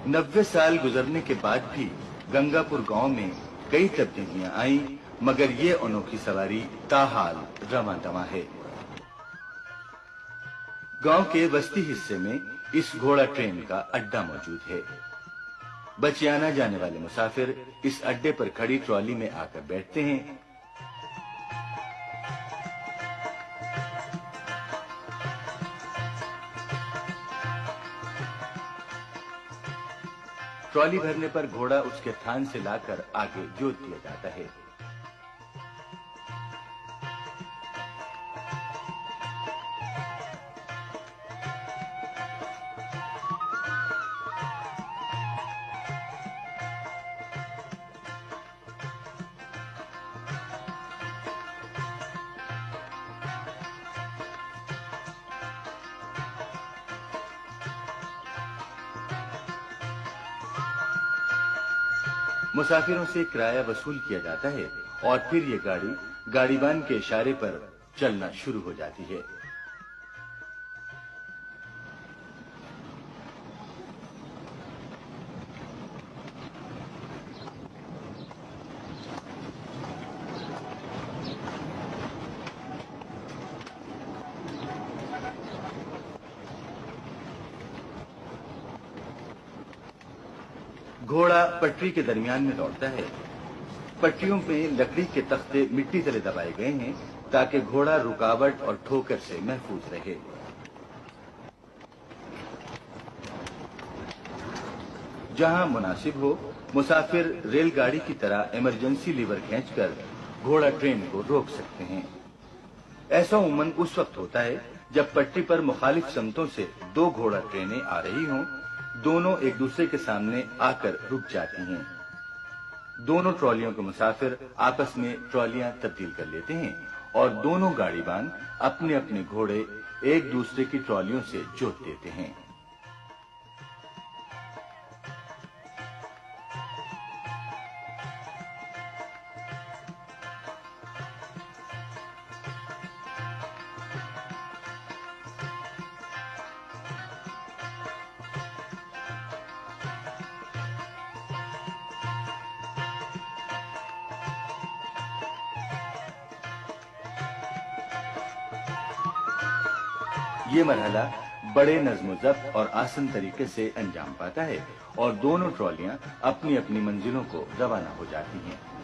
90 साल गुजरने के बाद भी गंगापुर गांव में कई तब्दीलियां आई, मगर ये अनोखी सवारी ताहाल रवां-दवां है। गांव के बस्ती हिस्से में इस घोड़ा ट्रेन का अड्डा मौजूद है। बचियाना जाने वाले मुसाफिर इस अड्डे पर खड़ी ट्रॉली में आकर बैठते हैं। ट्रॉली भरने पर घोड़ा उसके थान से लाकर आगे जोत दिया जाता है। मुसाफिरों से किराया वसूल किया जाता है और फिर ये गाड़ी गाड़ीबान के इशारे पर चलना शुरू हो जाती है। घोड़ा पटरी के दरमियान में दौड़ता है। पटरियों में लकड़ी के तख्ते मिट्टी तले दबाए गए हैं ताकि घोड़ा रुकावट और ठोकर से महफूज रहे। जहां मुनासिब हो, मुसाफिर रेलगाड़ी की तरह इमरजेंसी लीवर खींचकर घोड़ा ट्रेन को रोक सकते हैं। ऐसा उमूमन उस वक्त होता है जब पटरी पर मुखालिफ समतों से दो घोड़ा ट्रेनें आ रही हों। दोनों एक दूसरे के सामने आकर रुक जाती हैं। दोनों ट्रॉलियों के मुसाफिर आपस में ट्रॉलियां तब्दील कर लेते हैं और दोनों गाड़ीबान अपने अपने घोड़े एक दूसरे की ट्रॉलियों से जोत देते हैं। ये मरहला बड़े नज़्म-ओ-ज़ब्त और आसान तरीके से अंजाम पाता है और दोनों ट्रॉलियां अपनी अपनी मंजिलों को रवाना हो जाती हैं।